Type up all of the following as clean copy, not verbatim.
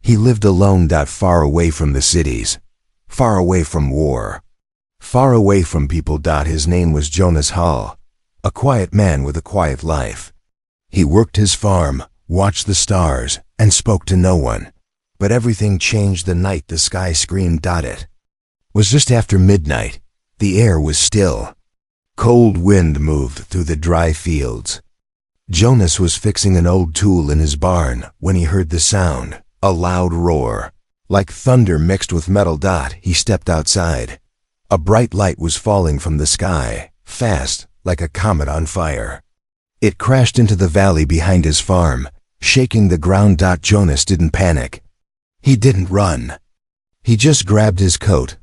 He lived alone. Far away from the cities, far away from war, far away from people. His name was Jonas Hall, a quiet man with a quiet life. He worked his farm, watched the stars, and spoke to no one. But everything changed the night the sky screamed. It was just after midnight. The air was still. Cold wind moved through the dry fields. Jonas was fixing an old tool in his barn when he heard the sound, a loud roar, like thunder mixed with metal. He stepped outside. A bright light was falling from the sky, fast, like a comet on fire. It crashed into the valley behind his farm, shaking the ground. Jonas didn't panic. He didn't run. He just grabbed his coat,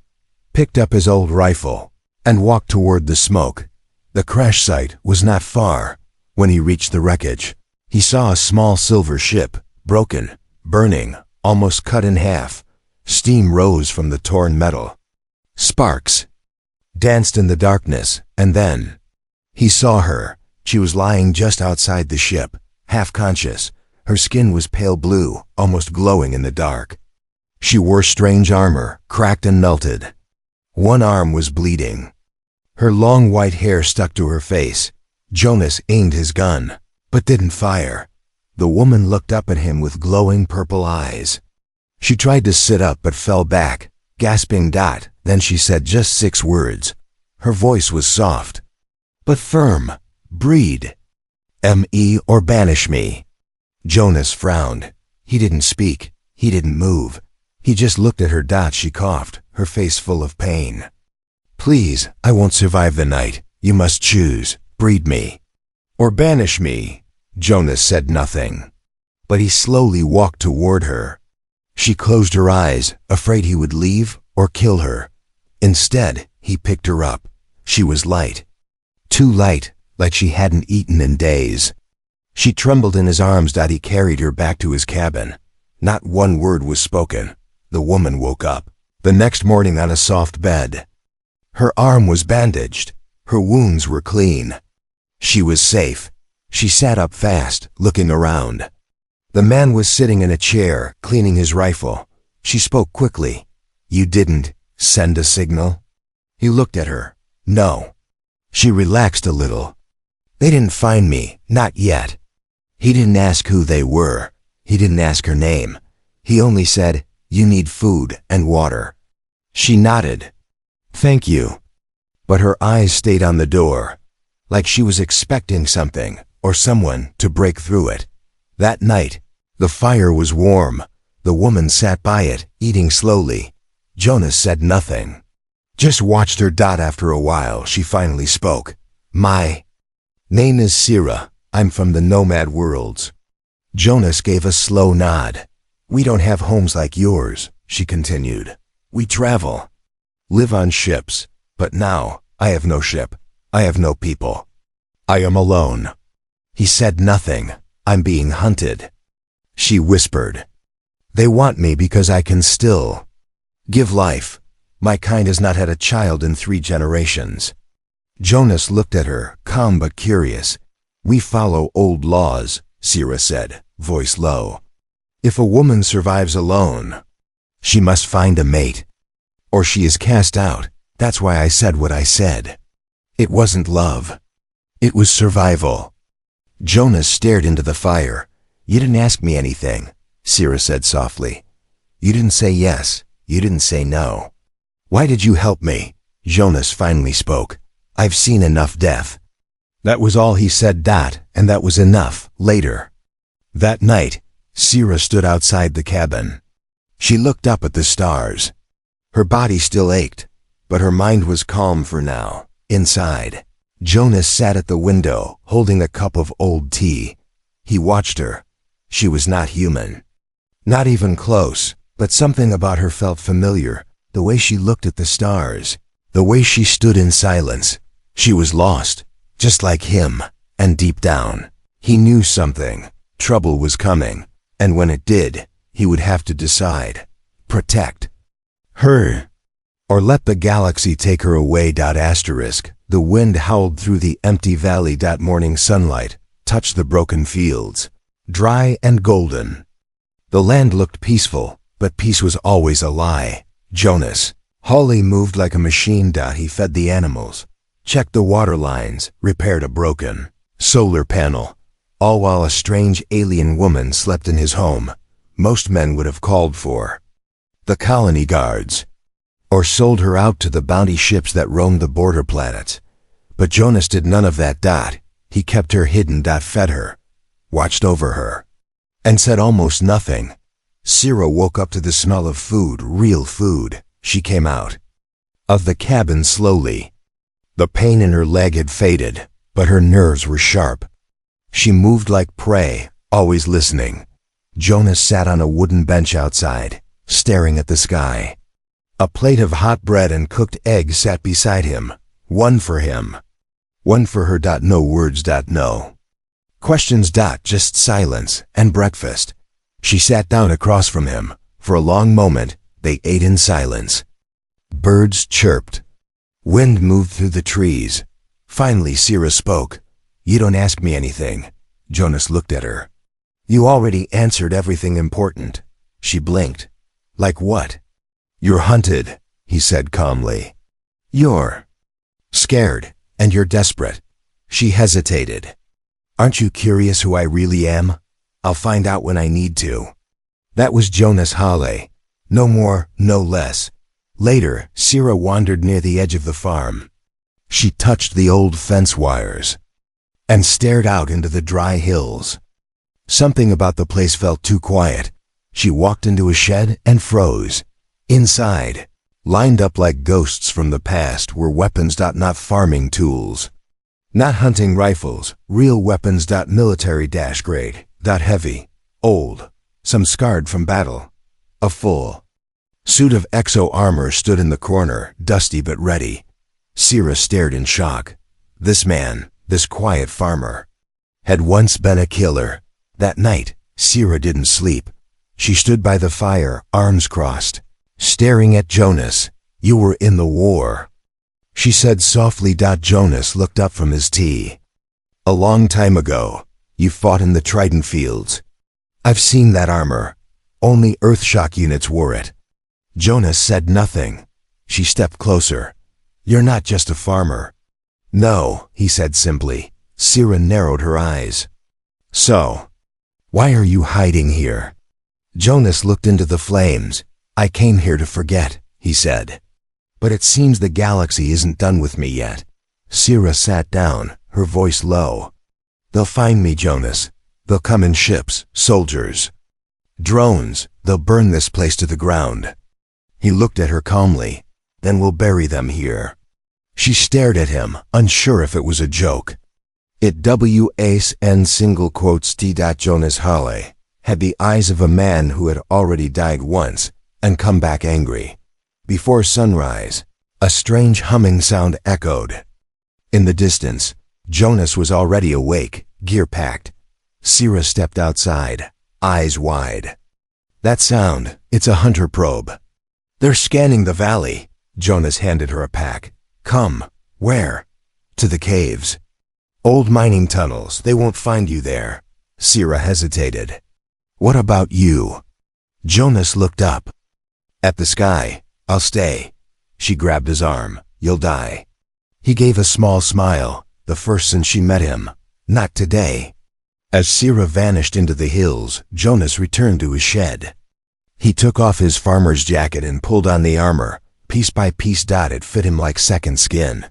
picked up his old rifle, and walked toward the smoke. The crash site was not far. When he reached the wreckage, he saw a small silver ship, broken, burning, almost cut in half. Steam rose from the torn metal. Sparks danced in the darkness, and then he saw her. She was lying just outside the ship, half conscious. Her skin was pale blue, almost glowing in the dark. She wore strange armor, cracked and melted. One arm was bleeding. Her long white hair stuck to her face. Jonas aimed his gun, but didn't fire. The woman looked up at him with glowing purple eyes. She tried to sit up but fell back, gasping. Then she said just 6 words. Her voice was soft, but firm. Breed me or banish me. Jonas frowned. He didn't speak. He didn't move. He just looked at her. She coughed, her face full of pain. Please, I won't survive the night. You must choose. Breed me or banish me. Jonas said nothing, but he slowly walked toward her. She closed her eyes, afraid he would leave or kill her. Instead, he picked her up. She was light. Too light, like she hadn't eaten in days. She trembled in his arms. He carried her back to his cabin. Not one word was spoken. The woman woke up the next morning on a soft bed. Her arm was bandaged. Her wounds were clean. She was safe. She sat up fast, looking around. The man was sitting in a chair, cleaning his rifle. She spoke quickly. You didn't send a signal? He looked at her. No. She relaxed a little. They didn't find me, not yet. He didn't ask who they were. He didn't ask her name. He only said, you need food and water. She nodded. Thank you. But her eyes stayed on the door, like she was expecting something or someone to break through it. That night, the fire was warm. The woman sat by it, eating slowly. Jonas said nothing. Just watched her. After a while, she finally spoke. My name is Sira. I'm from the nomad worlds. Jonas gave a slow nod. We don't have homes like yours, she continued. We travel, live on ships, but now I have no ship. I have no people. I am alone. He said nothing. I'm being hunted. She whispered. They want me because I can still give life. My kind has not had a child in 3 generations. Jonas looked at her, calm but curious. We follow old laws, Sira said, voice low. If a woman survives alone, she must find a mate, or she is cast out. That's why I said what I said. It wasn't love. It was survival. Jonas stared into the fire. You didn't ask me anything, Sira said softly. You didn't say yes. You didn't say no. Why did you help me? Jonas finally spoke. I've seen enough death. That was all he said. And that was enough. Later. That night, Sira stood outside the cabin. She looked up at the stars. Her body still ached, but her mind was calm for now. Inside, Jonas sat at the window, holding a cup of old tea. He watched her. She was not human. Not even close, but something about her felt familiar. The way she looked at the stars, the way she stood in silence. She was lost, just like him, and deep down, he knew something. Trouble was coming, and when it did, he would have to decide. Protect her, or let the galaxy take her away. The wind howled through the empty valley. Morning sunlight touched the broken fields, dry and golden. The land looked peaceful, but peace was always a lie. Jonas Hawley moved like a machine. He fed the animals, checked the water lines, repaired a broken solar panel, all while a strange alien woman slept in his home. Most men would have called for the colony guards, or sold her out to the bounty ships that roamed the border planets. But Jonas did none of that. He kept her hidden. Fed her, watched over her, and said almost nothing. Sierra woke up to the smell of food, real food. She came out of the cabin slowly. The pain in her leg had faded, but her nerves were sharp. She moved like prey, always listening. Jonas sat on a wooden bench outside, staring at the sky. A plate of hot bread and cooked eggs sat beside him. One for him, one for her. No words. No questions. Just silence and breakfast. She sat down across from him. For a long moment, they ate in silence. Birds chirped. Wind moved through the trees. Finally, Sierra spoke. "You don't ask me anything." Jonas looked at her. "You already answered everything important." She blinked. "Like what?" "You're hunted," he said calmly. "You're scared, and you're desperate." She hesitated. "Aren't you curious who I really am?" "I'll find out when I need to." That was Jonas Hawley. No more, no less. Later, Sierra wandered near the edge of the farm. She touched the old fence wires and stared out into the dry hills. Something about the place felt too quiet. She walked into a shed and froze. Inside, lined up like ghosts from the past, were weapons. Not farming tools, not hunting rifles, real weapons. Military grade. Heavy, old, some scarred from battle. A full suit of exo armor stood in the corner, dusty but ready. Sierra stared in shock. This man, this quiet farmer, had once been a killer. That night, Sierra didn't sleep. She stood by the fire, arms crossed, staring at Jonas. "You were in the war," she said softly. Jonas looked up from his tea. "A long time ago. You fought in the Trident fields." "I've seen that armor. Only Earthshock units wore it." Jonas said nothing. She stepped closer. "You're not just a farmer." "No," he said simply. Sierra narrowed her eyes. "So, why are you hiding here?" Jonas looked into the flames. "I came here to forget," he said. "But it seems the galaxy isn't done with me yet." Sierra sat down, her voice low. "They'll find me, Jonas. They'll come in ships, soldiers, drones. They'll burn this place to the ground." He looked at her calmly. "Then we'll bury them here." She stared at him, unsure if it was a joke. Jonas Hawley had the eyes of a man who had already died once and come back angry. Before sunrise, a strange humming sound echoed. In the distance, Jonas was already awake, gear packed. Sierra stepped outside, eyes wide. "That sound, it's a hunter probe. They're scanning the valley." Jonas handed her a pack. "Come." "Where?" "To the caves. Old mining tunnels. They won't find you there." Sierra hesitated. "What about you?" Jonas looked up at the sky. "I'll stay." She grabbed his arm. "You'll die." He gave a small smile, the first since she met him. "Not today." As Sierra vanished into the hills, Jonas returned to his shed. He took off his farmer's jacket and pulled on the armor. Piece by piece. It fit him like second skin.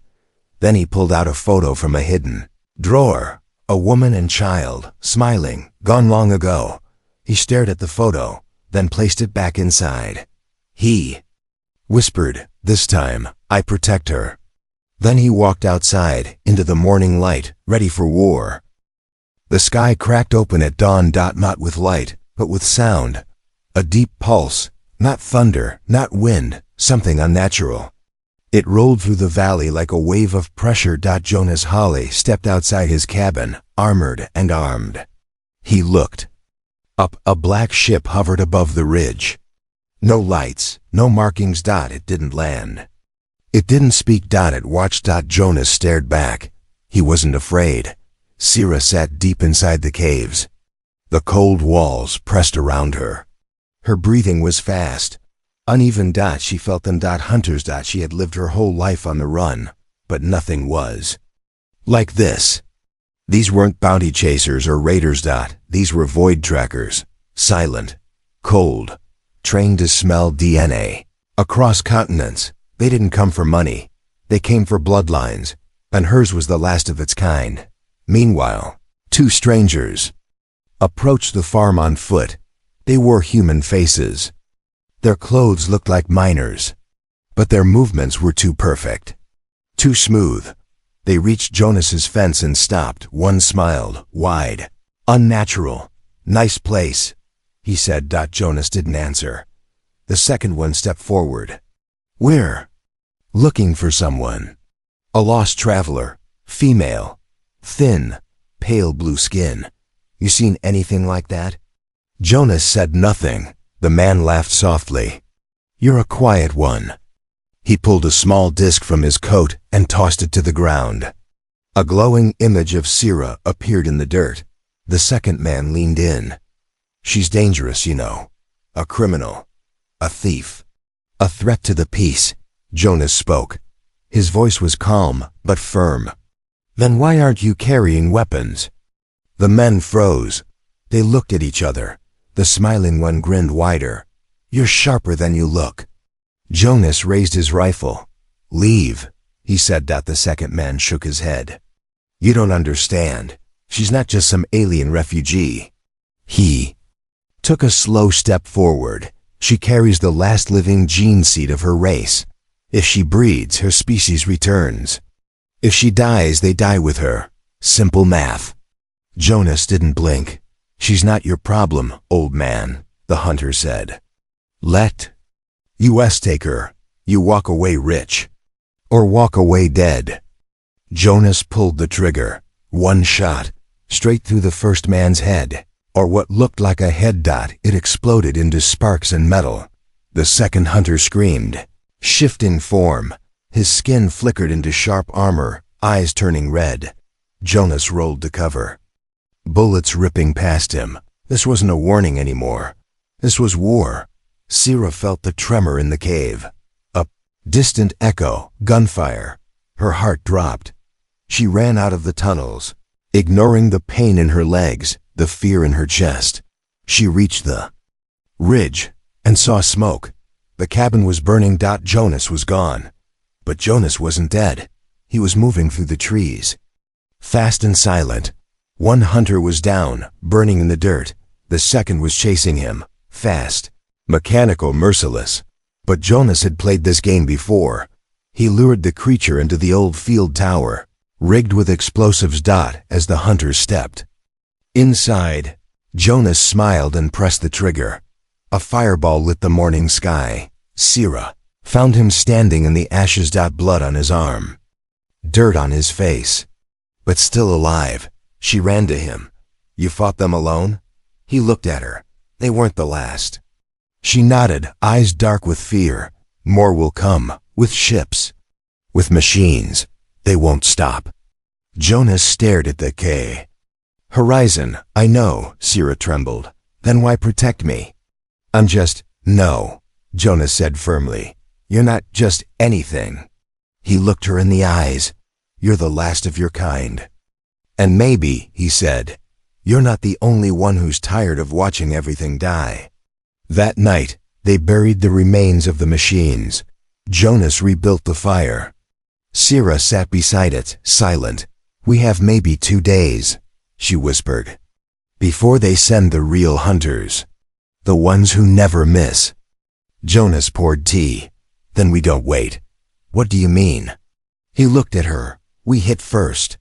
Then he pulled out a photo from a hidden drawer. A woman and child, smiling, gone long ago. He stared at the photo, then placed it back inside. He whispered, "This time, I protect her." Then he walked outside, into the morning light, ready for war. The sky cracked open at dawn. Not with light, but with sound. A deep pulse, not thunder, not wind, something unnatural. It rolled through the valley like a wave of pressure. Jonas Hawley stepped outside his cabin, armored and armed. He looked up. A black ship hovered above the ridge. No lights, no markings. It didn't land. It didn't speak. It watched. Jonas stared back. He wasn't afraid. Sierra sat deep inside the caves. The cold walls pressed around her. Her breathing was fast. Uneven. She felt them. Hunters. She had lived her whole life on the run, but nothing was like this. These weren't bounty chasers or raiders. These were void trackers, silent, cold, trained to smell DNA. Across continents, they didn't come for money. They came for bloodlines, and hers was the last of its kind. Meanwhile, two strangers approached the farm on foot. They wore human faces. Their clothes looked like miners, but their movements were too perfect, too smooth. They reached Jonas's fence and stopped. One smiled, wide, unnatural. "Nice place," he said. Jonas didn't answer. The second one stepped forward. "We're looking for someone. A lost traveler, female, thin, pale blue skin. You seen anything like that?" Jonas said nothing. The man laughed softly. "You're a quiet one." He pulled a small disc from his coat and tossed it to the ground. A glowing image of Sira appeared in the dirt. The second man leaned in. "She's dangerous, you know. A criminal. A thief. A threat to the peace." Jonas spoke. His voice was calm but firm. "Then why aren't you carrying weapons?" The men froze. They looked at each other. The smiling one grinned wider. "You're sharper than you look." Jonas raised his rifle. "Leave," he said. The second man shook his head. "You don't understand. She's not just some alien refugee." He took a slow step forward. "She carries the last living gene seed of her race. If she breeds, her species returns. If she dies, they die with her. Simple math." Jonas didn't blink. "She's not your problem, old man," the hunter said. "Let us take her. You walk away rich, or walk away dead." Jonas pulled the trigger. One shot, straight through the first man's head, or what looked like a head. It exploded into sparks and metal. The second hunter screamed, shifting form. His skin flickered into sharp armor, eyes turning red. Jonas rolled to cover. Bullets ripping past him. This wasn't a warning anymore. This was war. Sira felt the tremor in the cave. A distant echo, gunfire. Her heart dropped. She ran out of the tunnels, ignoring the pain in her legs, the fear in her chest. She reached the ridge and saw smoke. The cabin was burning. Jonas was gone. But Jonas wasn't dead. He was moving through the trees, fast and silent. One hunter was down, burning in the dirt. The second was chasing him, fast, mechanical, merciless. But Jonas had played this game before. He lured the creature into the old field tower, rigged with explosives. As the hunters stepped inside, Jonas smiled and pressed the trigger. A fireball lit the morning sky. Sira found him standing in the ashes. Blood on his arm, dirt on his face, but still alive. She ran to him. "You fought them alone?" He looked at her. They weren't the last. She nodded, eyes dark with fear. "More will come, with ships, with machines. They won't stop." Jonas stared at the horizon. "I know," Sira trembled. "Then why protect me?" "I'm just—" "No," Jonas said firmly. "You're not just anything." He looked her in the eyes. "You're the last of your kind. And maybe," he said, "you're not the only one who's tired of watching everything die." That night, they buried the remains of the machines. Jonas rebuilt the fire. Sira sat beside it, silent. "We have maybe 2 days," she whispered, "before they send the real hunters. The ones who never miss." Jonas poured tea. "Then we don't wait." "What do you mean?" He looked at her. "We hit first."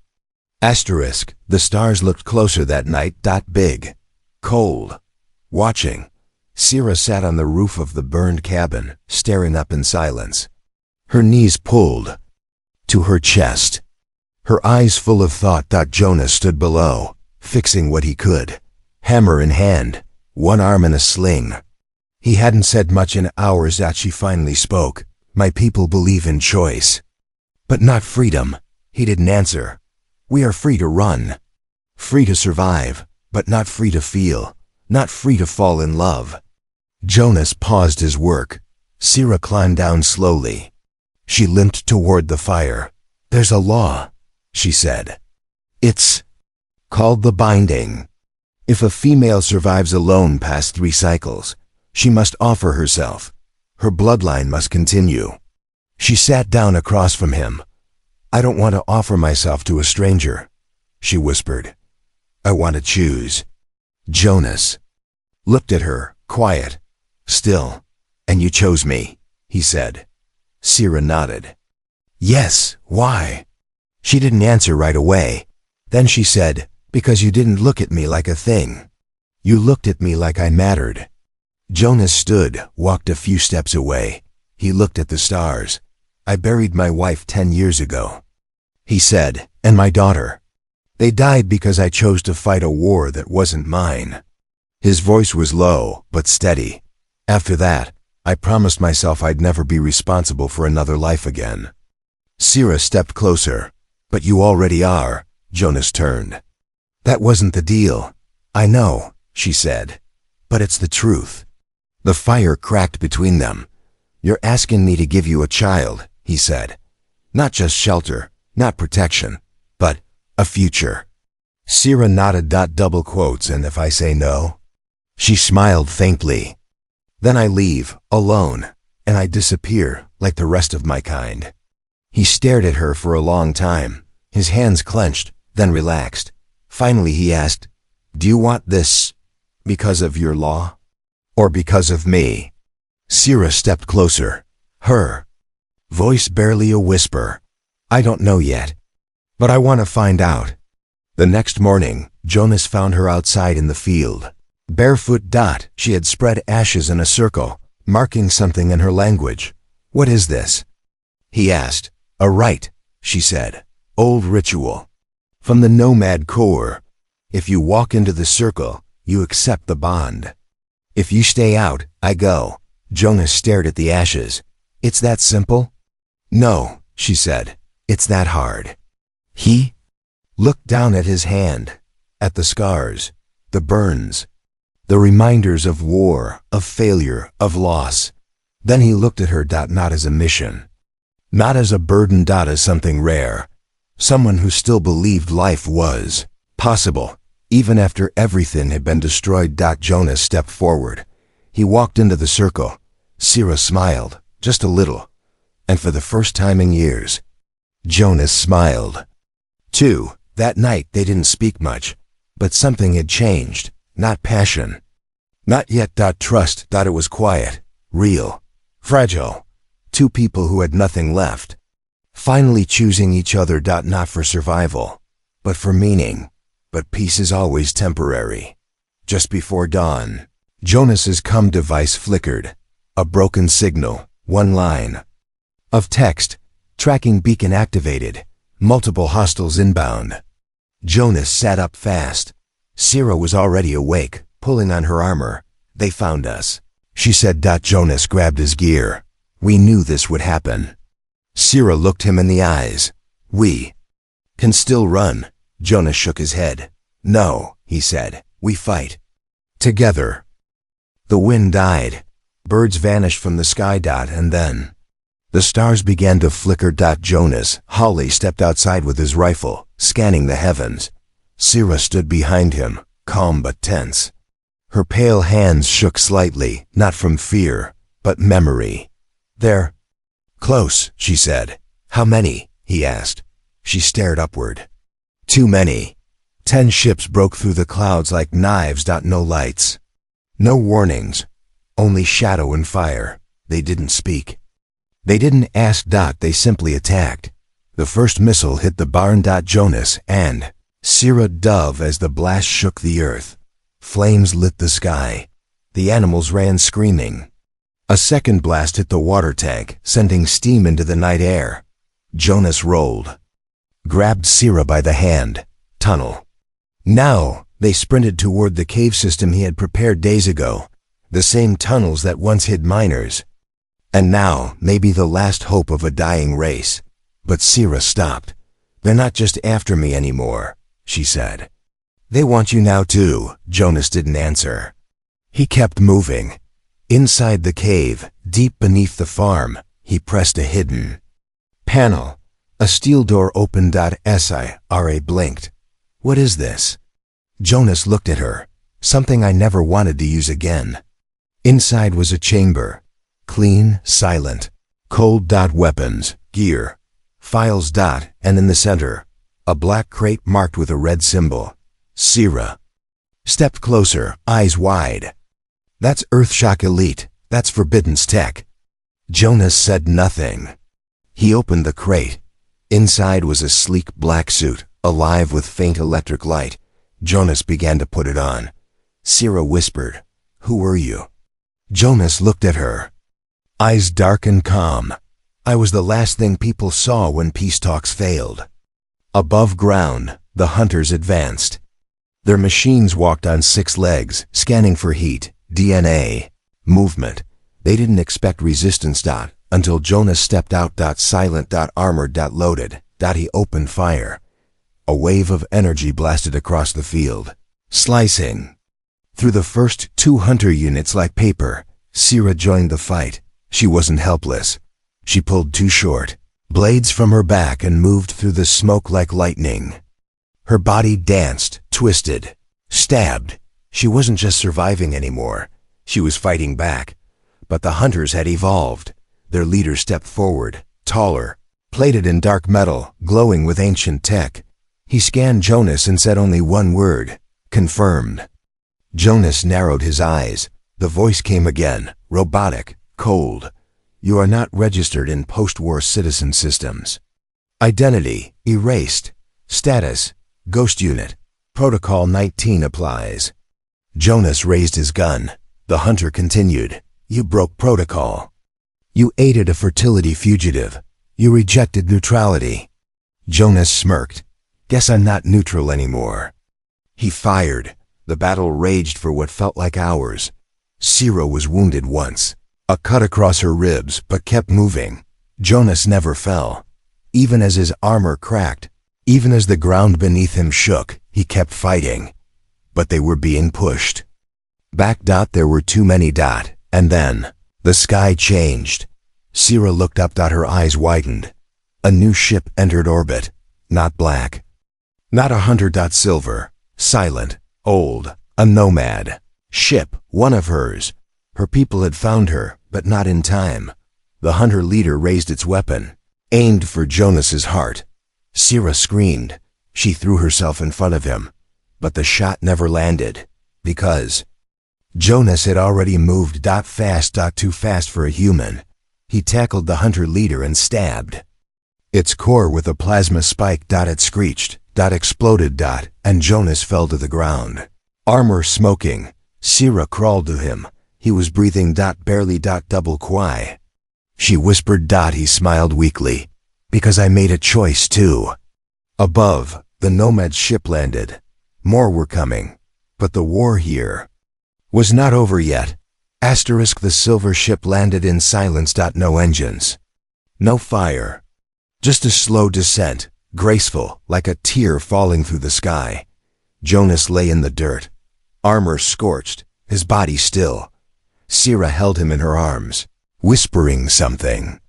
Asterisk, the stars looked closer that night. Big, cold, watching. Sira sat on the roof of the burned cabin, staring up in silence. Her knees pulled to her chest, her eyes full of thought. Jonas stood below, fixing what he could, hammer in hand, one arm in a sling. He hadn't said much in hours. She finally spoke. "My people believe in choice, but not freedom." He didn't answer. "We are free to run, free to survive, but not free to feel, not free to fall in love." Jonas paused his work. Sira climbed down slowly. She limped toward the fire. "There's a law," she said. "It's called the binding. If a female survives alone past 3 cycles, she must offer herself. Her bloodline must continue." She sat down across from him. "I don't want to offer myself to a stranger," she whispered. "I want to choose." Jonas looked at her, quiet, still. "And you chose me," he said. Sira nodded. "Yes, why?" She didn't answer right away. Then she said, "Because you didn't look at me like a thing. You looked at me like I mattered." Jonas stood, walked a few steps away. He looked at the stars. "I buried my wife 10 years ago," he said, "and my daughter. They died because I chose to fight a war that wasn't mine." His voice was low, but steady. "After that, I promised myself I'd never be responsible for another life again." Sira stepped closer. "But you already are." Jonas turned. "That wasn't the deal." "I know," she said. "But it's the truth." The fire cracked between them. "You're asking me to give you a child," he said. "Not just shelter, not protection, but a future." Sira nodded. Double quotes, "And if I say no?" She smiled faintly. "Then I leave, alone, and I disappear, like the rest of my kind." He stared at her for a long time, his hands clenched, then relaxed. Finally he asked, "Do you want this because of your law? Or because of me?" Sira stepped closer. Her voice barely a whisper. "I don't know yet, but I want to find out." The next morning, Jonas found her outside in the field. Barefoot. She had spread ashes in a circle, marking something in her language. "What is this?" he asked. "A rite," she said. "Old ritual. From the nomad core. If you walk into the circle, you accept the bond. If you stay out, I go." Jonas stared at the ashes. "It's that simple?" "No," she said. "It's that hard." He looked down at his hand, at the scars, the burns, the reminders of war, of failure, of loss. Then he looked at her. Not as a mission, not as a burden. As something rare, someone who still believed life was possible, even after everything had been destroyed. Jonas stepped forward. He walked into the circle. Sira smiled, just a little, and for the first time in years, Jonas smiled, too. That night they didn't speak much, but something had changed. Not passion, not yet. Trust. It was quiet, real, fragile. Two people who had nothing left, finally choosing each other. Not for survival, but for meaning. But peace is always temporary. Just before dawn, Jonas's COM device flickered. A broken signal, one line of text. Tracking beacon activated. Multiple hostiles inbound. Jonas sat up fast. Sira was already awake, pulling on her armor. "They found us," she said. Jonas grabbed his gear. "We knew this would happen." Sira looked him in the eyes. "We can still run." Jonas shook his head. "No," he said. "We fight together." The wind died. Birds vanished from the sky. And then the stars began to flicker. Jonas Hawley stepped outside with his rifle, scanning the heavens. Sira stood behind him, calm but tense. Her pale hands shook slightly, not from fear, but memory. "They're close," she said. "How many?" he asked. She stared upward. "Too many. 10 ships broke through the clouds like knives. No lights, no warnings, only shadow and fire." They didn't speak. They didn't ask. They simply attacked. The first missile hit the barn. Jonas and Sira dove as the blast shook the earth. Flames lit the sky. The animals ran screaming. A second blast hit the water tank, sending steam into the night air. Jonas rolled, grabbed Sira by the hand. Tunnel. Now, they sprinted toward the cave system he had prepared days ago. The same tunnels that once hid miners. And now, maybe the last hope of a dying race. But Sira stopped. "They're not just after me anymore," she said. "They want you now too." Jonas didn't answer. He kept moving. Inside the cave, deep beneath the farm, he pressed a hidden panel. A steel door opened. Sira blinked. What is this? Jonas looked at her. Something I never wanted to use again. Inside was a chamber. Clean, silent. Cold. Weapons, gear, files. And in the center, a black crate marked with a red symbol. Sira stepped closer, eyes wide. That's Earthshock Elite. That's Forbidden's tech. Jonas said nothing. He opened the crate. Inside was a sleek black suit, alive with faint electric light. Jonas began to put it on. Sira whispered, "Who were you?" Jonas looked at her. Eyes dark and calm. I was the last thing people saw when peace talks failed. Above ground, the hunters advanced. Their machines walked on 6 legs, scanning for heat, DNA, movement. They didn't expect resistance. Until Jonas stepped out. Silent. Armored. Loaded. He opened fire. A wave of energy blasted across the field, slicing through the first 2 hunter units like paper. Sira joined the fight. She wasn't helpless. She pulled too short, blades from her back, and moved through the smoke like lightning. Her body danced, twisted, stabbed. She wasn't just surviving anymore. She was fighting back. But the hunters had evolved. Their leader stepped forward, taller, plated in dark metal, glowing with ancient tech. He scanned Jonas and said only one word: confirmed. Jonas narrowed his eyes. The voice came again, robotic, cold. You are not registered in post-war citizen systems. Identity erased. Status ghost unit. Protocol 19 applies. Jonas raised his gun. The hunter continued. You broke protocol. You aided a fertility fugitive. You rejected neutrality. Jonas smirked. Guess I'm not neutral anymore. He fired. The battle raged for what felt like hours. Sira was wounded once. A cut across her ribs, but kept moving. Jonas never fell. Even as his armor cracked, even as the ground beneath him shook, he kept fighting. But they were being pushed back. There were too many. And then the sky changed. Sira looked up. Her eyes widened. A new ship entered orbit. Not black. Not a hunter. Silver. Silent. Old. A nomad ship. One of hers. Her people had found her, but not in time. The hunter leader raised its weapon, aimed for Jonas's heart. Sira screamed. She threw herself in front of him. But the shot never landed. Because Jonas had already moved. Fast. Too fast for a human. He tackled the hunter leader and stabbed its core with a plasma spike. It screeched. Exploded. And Jonas fell to the ground. Armor smoking. Sira crawled to him. He was breathing. Barely. Double quiet. She whispered. He smiled weakly. Because I made a choice too. Above, the nomad ship landed. More were coming. But the war here was not over yet. The silver ship landed in silence. No engines. No fire. Just a slow descent, graceful, like a tear falling through the sky. Jonas lay in the dirt, armor scorched, his body still. Sira held him in her arms, whispering something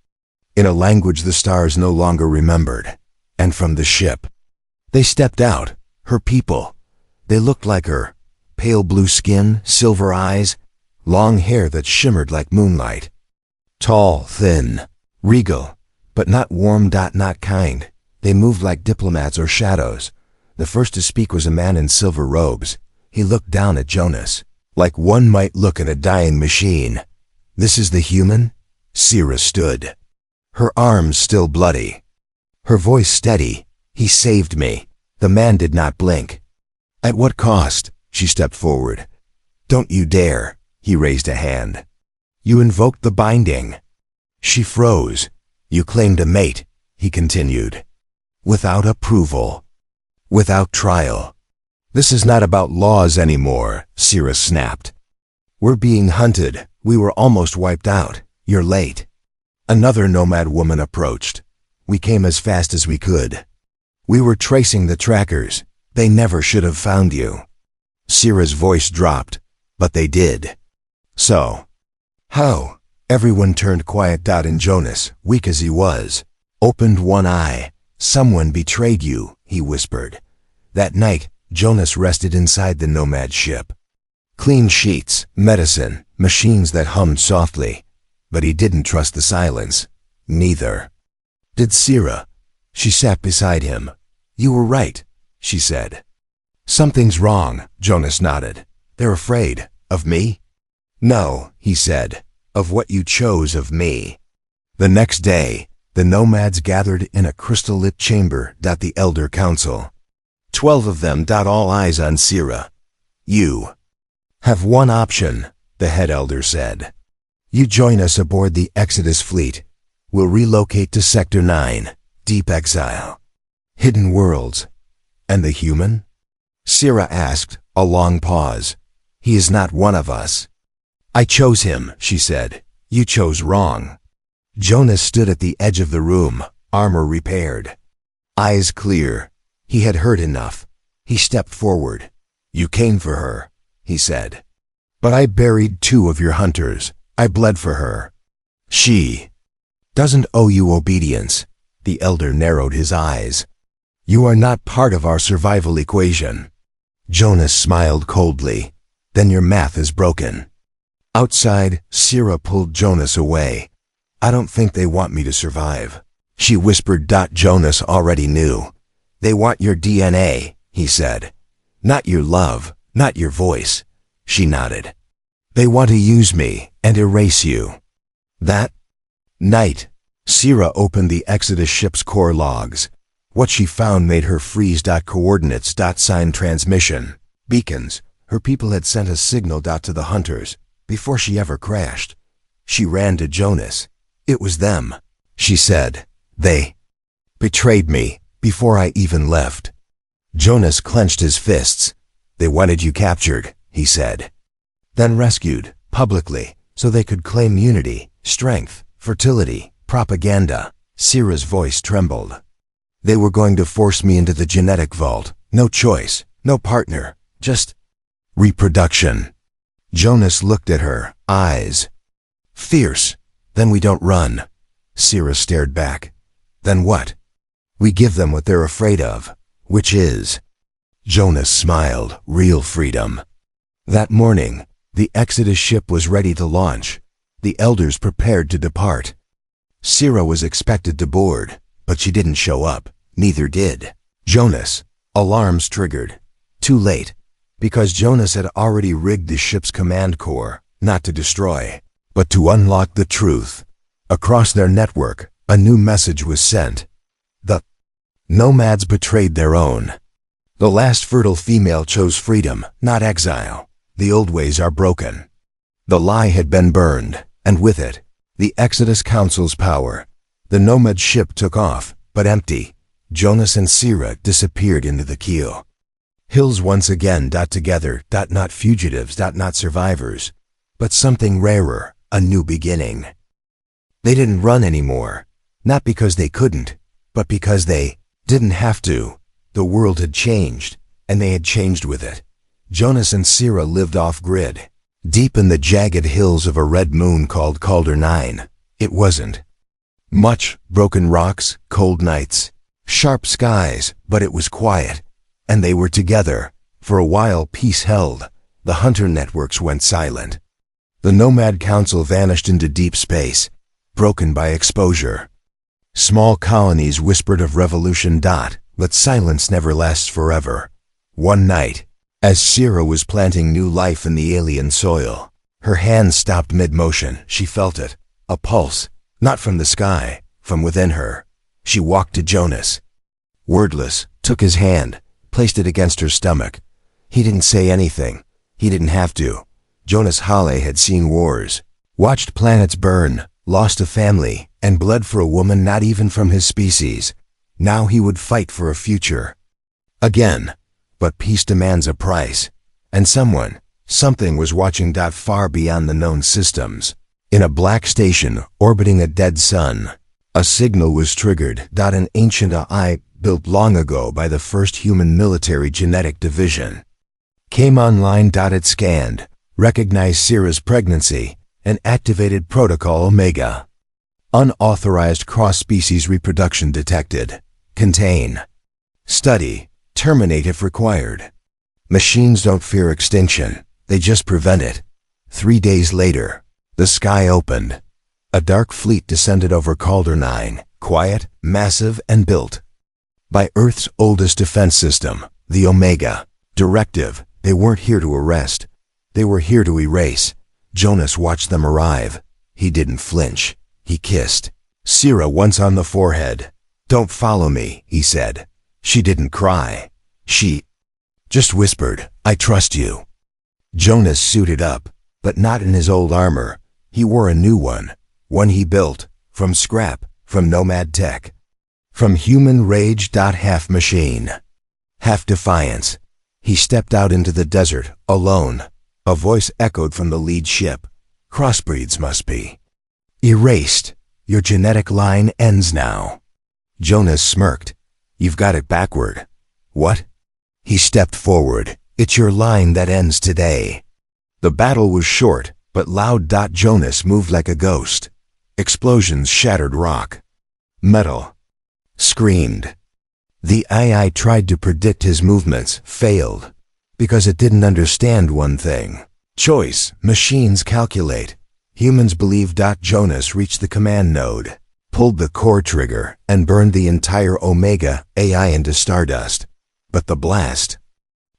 in a language the stars no longer remembered. And from the ship, they stepped out, her people. They looked like her, pale blue skin, silver eyes, long hair that shimmered like moonlight. Tall, thin, regal, but not warm. Not kind. They moved like diplomats or shadows. The first to speak was a man in silver robes. He looked down at Jonas, like one might look at a dying machine. This is the human? Sira stood, her arms still bloody, her voice steady. He saved me. The man did not blink. At what cost? She stepped forward. Don't you dare. He raised a hand. You invoked the binding. She froze. You claimed a mate, he continued. Without approval. Without trial. This is not about laws anymore, Sira snapped. We're being hunted. We were almost wiped out. You're late. Another nomad woman approached. We came as fast as we could. We were tracing the trackers. They never should have found you. Sira's voice dropped, but they did. So, How? Everyone turned quiet. And Jonas, weak as he was, opened one eye. Someone betrayed you, he whispered. That night, Jonas rested inside the nomad ship. Clean sheets, medicine, machines that hummed softly. But he didn't trust the silence. Neither did Sira. She sat beside him. You were right, she said. Something's wrong, Jonas nodded. They're afraid. Of me? No, he said. Of what you chose of me. The next day, the nomads gathered in a crystal-lit chamber. The Elder Council. 12 of them. All eyes on Sira. You have one option, the head elder said. You join us aboard the Exodus fleet. We'll relocate to Sector 9, deep exile. Hidden worlds. And the human? Sira asked, a long pause. He is not one of us. I chose him, she said. You chose wrong. Jonas stood at the edge of the room, armor repaired. Eyes clear. He had heard enough. He stepped forward. You came for her, he said. But I buried 2 of your hunters. I bled for her. She doesn't owe you obedience. The elder narrowed his eyes. You are not part of our survival equation. Jonas smiled coldly. Then your math is broken. Outside, Sira pulled Jonas away. I don't think they want me to survive, she whispered. Jonas already knew. They want your DNA, he said. Not your love, not your voice. She nodded. They want to use me and erase you. That night, Sira opened the Exodus ship's core logs. What she found made her freeze. Coordinates. Sign transmission. Beacons. Her people had sent a signal. To the hunters. Before she ever crashed. She ran to Jonas. It was them, she said. They betrayed me before I even left. Jonas clenched his fists. They wanted you captured, he said. Then rescued, publicly, so they could claim unity, strength, fertility, propaganda. Sira's voice trembled. They were going to force me into the genetic vault. No choice, no partner, just reproduction. Jonas looked at her, eyes fierce. Then we don't run. Sira stared back. Then what? We give them what they're afraid of, which is... Jonas smiled, real freedom. That morning, the Exodus ship was ready to launch. The elders prepared to depart. Sira was expected to board, but she didn't show up. Neither did Jonas. Alarms triggered. Too late, because Jonas had already rigged the ship's command core, not to destroy, but to unlock the truth. Across their network, a new message was sent. The nomads betrayed their own. The last fertile female chose freedom, not exile. The old ways are broken. The lie had been burned, and with it, the Exodus Council's power. The nomad ship took off, but empty. Jonas and Sira disappeared into the keel. Hills once again. Together. Not fugitives. Not survivors. But something rarer, a new beginning. They didn't run anymore. Not because they couldn't, but because they didn't have to. The world had changed, and they had changed with it. Jonas and Sira lived off-grid, deep in the jagged hills of a red moon called Calder 9. It wasn't much. Broken rocks, cold nights, sharp skies, but it was quiet. And they were together. For a while peace held. The hunter networks went silent. The Nomad Council vanished into deep space, broken by exposure. Small colonies whispered of revolution. But silence never lasts forever. One night, as Sira was planting new life in the alien soil, her hand stopped mid-motion. She felt it. A pulse, not from the sky, from within her. She walked to Jonas. Wordless, took his hand, placed it against her stomach. He didn't say anything. He didn't have to. Jonas Hale had seen wars, watched planets burn, lost a family, and bled for a woman not even from his species. Now he would fight for a future. Again. But peace demands a price. And something was watching. Far beyond the known systems. In a black station orbiting a dead sun, a signal was triggered. An ancient AI, built long ago by the first human military genetic division, came online. It scanned, recognized Sira's pregnancy, and activated Protocol Omega. Unauthorized cross-species reproduction detected. Contain. Study. Terminate if required. Machines don't fear extinction, they just prevent it. 3 days later, the sky opened. A dark fleet descended over Calder 9, quiet, massive, and built by Earth's oldest defense system, the Omega. Directive: they weren't here to arrest. They were here to erase. Jonas watched them arrive. He didn't flinch. He kissed Sierra once on the forehead. "Don't follow me," he said. She didn't cry. She just whispered, "I trust you." Jonas suited up, but not in his old armor. He wore a new one he built, from scrap, from Nomad Tech. From human rage. Half machine, half defiance. He stepped out into the desert, alone. A voice echoed from the lead ship. "Crossbreeds must be erased. Your genetic line ends now." Jonas smirked. "You've got it backward." "What?" He stepped forward. "It's your line that ends today." The battle was short, but loud. Jonas moved like a ghost. Explosions shattered rock. Metal screamed. The AI tried to predict his movements, failed, because it didn't understand one thing. Choice. Machines calculate. Humans believe. Jonas reached the command node, pulled the core trigger, and burned the entire Omega AI into stardust. But the blast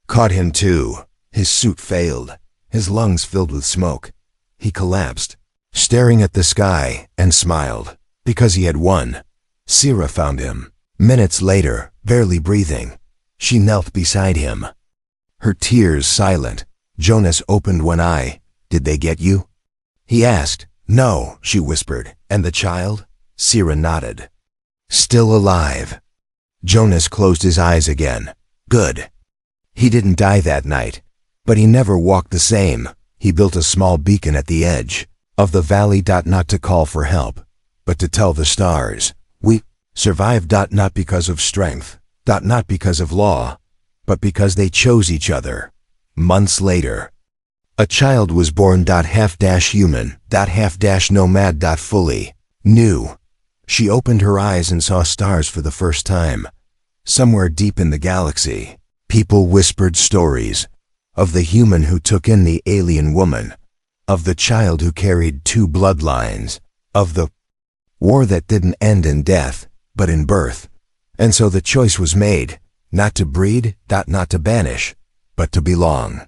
caught him too. His suit failed. His lungs filled with smoke. He collapsed, staring at the sky, and smiled, because he had won. Sierra found him. Minutes later, barely breathing. She knelt beside him, her tears silent. Jonas opened one eye. "Did they get you?" he asked. "No," she whispered. "And the child?" Sierra nodded. "Still alive." Jonas closed his eyes again. Good. He didn't die that night, but he never walked the same. He built a small beacon at the edge of the valley. Not to call for help, but to tell the stars, "We survived." Not because of strength, not because of law, but because they chose each other. Months later, a child was born. Half human, half nomad. Fully new. She opened her eyes and saw stars for the first time. Somewhere deep in the galaxy, people whispered stories of the human who took in the alien woman, of the child who carried two bloodlines, of the war that didn't end in death, but in birth. And so the choice was made, not to breed, not to banish, but to belong.